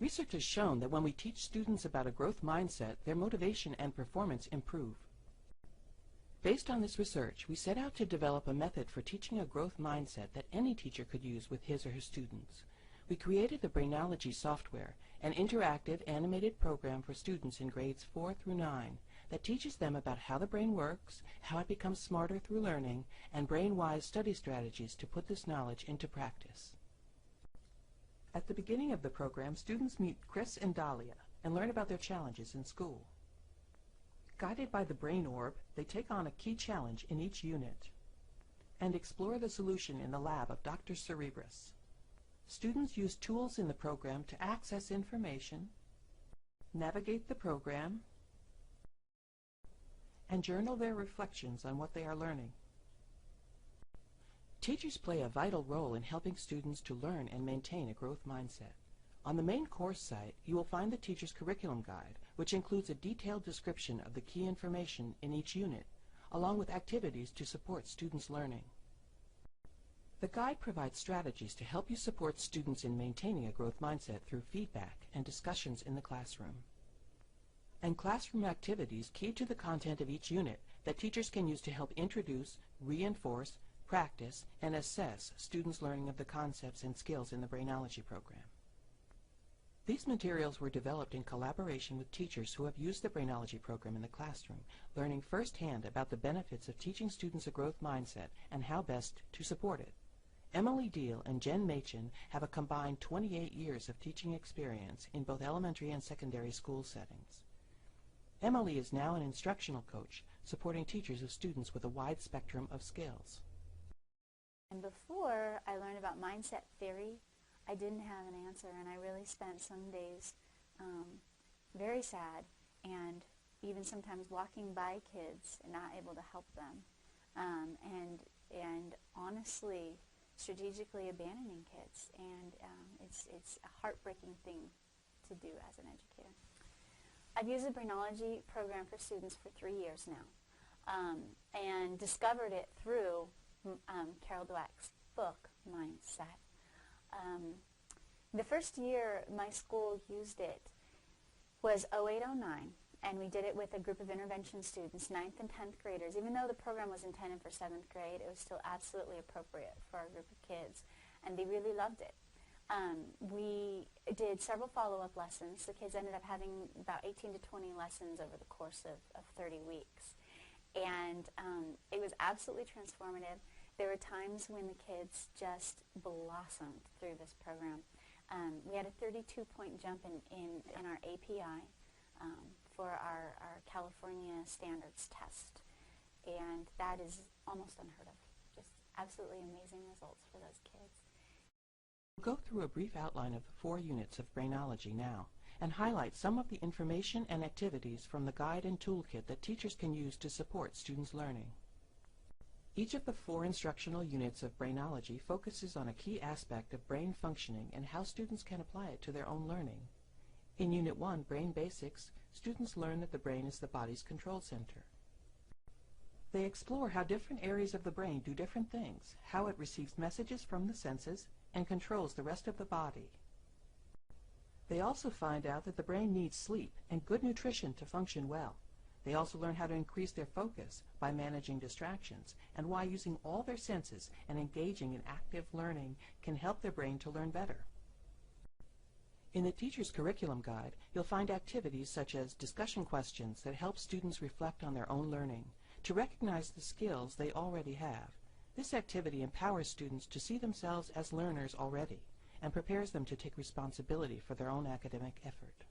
Research has shown that when we teach students about a growth mindset, their motivation and performance improve. Based on this research, we set out to develop a method for teaching a growth mindset that any teacher could use with his or her students. We created the Brainology software, an interactive animated program for students in grades 4 through 9 that teaches them about how the brain works, how it becomes smarter through learning, and brain-wise study strategies to put this knowledge into practice. At the beginning of the program, students meet Chris and Dahlia and learn about their challenges in school. Guided by the brain orb, they take on a key challenge in each unit and explore the solution in the lab of Dr. Cerebrus. Students use tools in the program to access information, navigate the program, and journal their reflections on what they are learning. Teachers play a vital role in helping students to learn and maintain a growth mindset. On the main course site, you will find the teacher's curriculum guide, which includes a detailed description of the key information in each unit, along with activities to support students' learning. The guide provides strategies to help you support students in maintaining a growth mindset through feedback and discussions in the classroom, and classroom activities key to the content of each unit that teachers can use to help introduce, reinforce, practice, and assess students' learning of the concepts and skills in the Brainology program. These materials were developed in collaboration with teachers who have used the Brainology program in the classroom, learning firsthand about the benefits of teaching students a growth mindset and how best to support it. Emily Deal and Jen Machin have a combined 28 years of teaching experience in both elementary and secondary school settings. Emily is now an instructional coach, supporting teachers of students with a wide spectrum of skills. And before I learned about mindset theory, I didn't have an answer, and I really spent some days very sad and even sometimes walking by kids and not able to help them, and honestly, strategically abandoning kids, and it's a heartbreaking thing to do as an educator. I've used the Brainology program for students for 3 years now, and discovered it through Carol Dweck's book, Mindset. The first year my school used it was 0809, and we did it with a group of intervention students, 9th and 10th graders. Even though the program was intended for 7th grade, it was still absolutely appropriate for our group of kids, and they really loved it. We did several follow-up lessons. The kids ended up having about 18 to 20 lessons over the course of 30 weeks, and it was absolutely transformative. There were times when the kids just blossomed through this program. We had a 32-point jump in our API for our California standards test, and that is almost unheard of. Just absolutely amazing results for those kids. We'll go through a brief outline of the 4 units of Brainology now, and highlight some of the information and activities from the guide and toolkit that teachers can use to support students' learning. Each of the 4 instructional units of Brainology focuses on a key aspect of brain functioning and how students can apply it to their own learning. In Unit 1, Brain Basics, students learn that the brain is the body's control center. They explore how different areas of the brain do different things, how it receives messages from the senses, and controls the rest of the body. They also find out that the brain needs sleep and good nutrition to function well. They also learn how to increase their focus by managing distractions, and why using all their senses and engaging in active learning can help their brain to learn better. In the teacher's curriculum guide, you'll find activities such as discussion questions that help students reflect on their own learning, to recognize the skills they already have. This activity empowers students to see themselves as learners already, and prepares them to take responsibility for their own academic effort.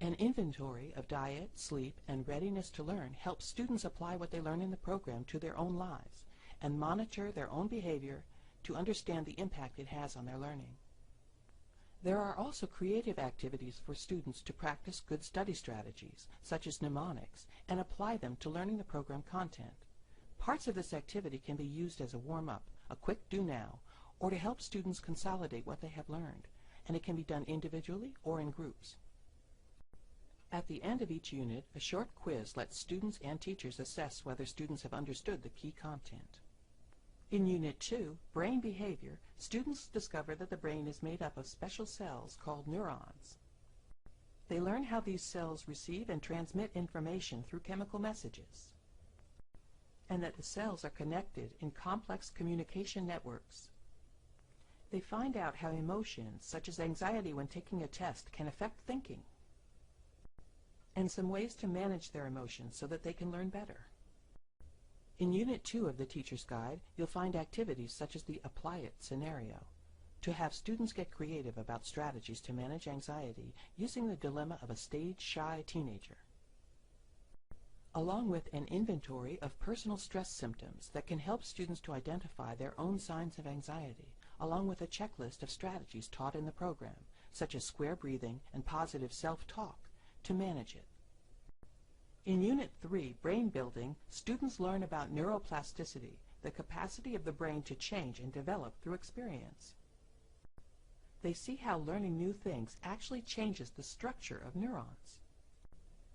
An inventory of diet, sleep, and readiness to learn helps students apply what they learn in the program to their own lives and monitor their own behavior to understand the impact it has on their learning. There are also creative activities for students to practice good study strategies, such as mnemonics, and apply them to learning the program content. Parts of this activity can be used as a warm-up, a quick do-now, or to help students consolidate what they have learned, and it can be done individually or in groups. At the end of each unit, a short quiz lets students and teachers assess whether students have understood the key content. In Unit 2, Brain Behavior, students discover that the brain is made up of special cells called neurons. They learn how these cells receive and transmit information through chemical messages, and that the cells are connected in complex communication networks. They find out how emotions, such as anxiety when taking a test, can affect thinking, and some ways to manage their emotions so that they can learn better. In Unit 2 of the Teacher's Guide, you'll find activities such as the Apply It scenario, to have students get creative about strategies to manage anxiety using the dilemma of a stage-shy teenager, along with an inventory of personal stress symptoms that can help students to identify their own signs of anxiety, along with a checklist of strategies taught in the program, such as square breathing and positive self-talk, to manage it. In Unit 3, Brain Building, students learn about neuroplasticity, the capacity of the brain to change and develop through experience. They see how learning new things actually changes the structure of neurons,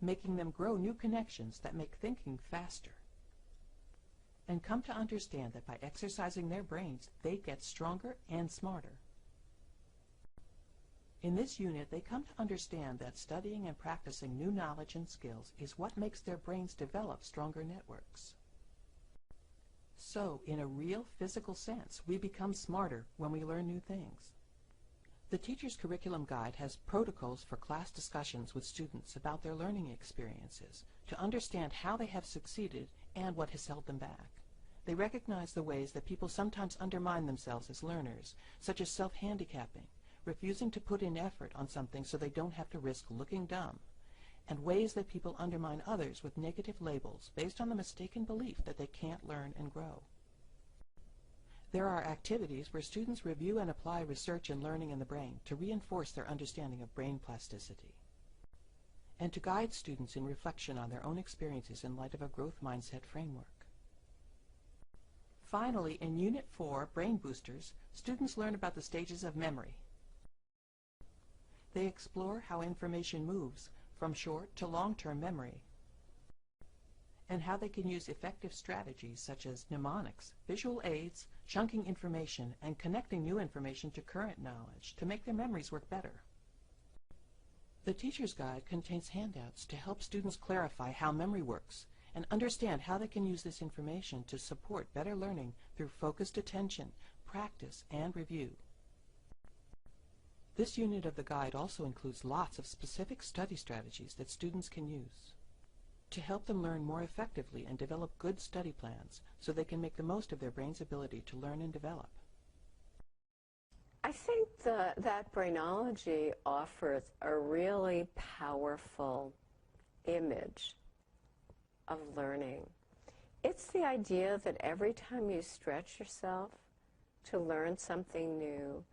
making them grow new connections that make thinking faster, and come to understand that by exercising their brains, they get stronger and smarter. In this unit, they come to understand that studying and practicing new knowledge and skills is what makes their brains develop stronger networks. So, in a real physical sense, we become smarter when we learn new things. The Teacher's Curriculum Guide has protocols for class discussions with students about their learning experiences to understand how they have succeeded and what has held them back. They recognize the ways that people sometimes undermine themselves as learners, such as self-handicapping, refusing to put in effort on something so they don't have to risk looking dumb, and ways that people undermine others with negative labels based on the mistaken belief that they can't learn and grow. There are activities where students review and apply research and learning in the brain to reinforce their understanding of brain plasticity, and to guide students in reflection on their own experiences in light of a growth mindset framework. Finally, in Unit 4, Brain Boosters, students learn about the stages of memory. They explore how information moves from short to long-term memory, and how they can use effective strategies such as mnemonics, visual aids, chunking information, and connecting new information to current knowledge to make their memories work better. The Teacher's Guide contains handouts to help students clarify how memory works and understand how they can use this information to support better learning through focused attention, practice, and review. This unit of the guide also includes lots of specific study strategies that students can use to help them learn more effectively and develop good study plans so they can make the most of their brain's ability to learn and develop. I think that Brainology offers a really powerful image of learning. It's the idea that every time you stretch yourself to learn something new,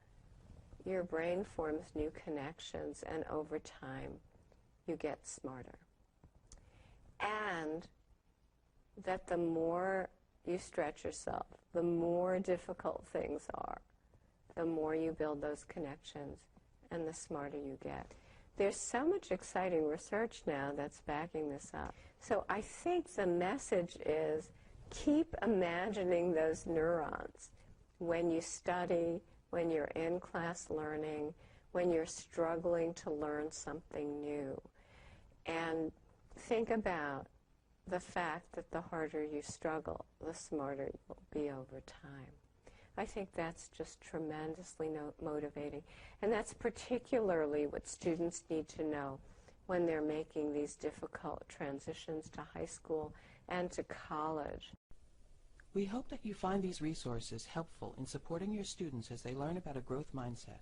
your brain forms new connections, and over time you get smarter. And that the more you stretch yourself, the more difficult things are, the more you build those connections, and the smarter you get. There's so much exciting research now that's backing this up. So I think the message is keep imagining those neurons when you study, when you're in class learning, when you're struggling to learn something new. And think about the fact that the harder you struggle, the smarter you'll be over time. I think that's just tremendously motivating. And that's particularly what students need to know when they're making these difficult transitions to high school and to college. We hope that you find these resources helpful in supporting your students as they learn about a growth mindset.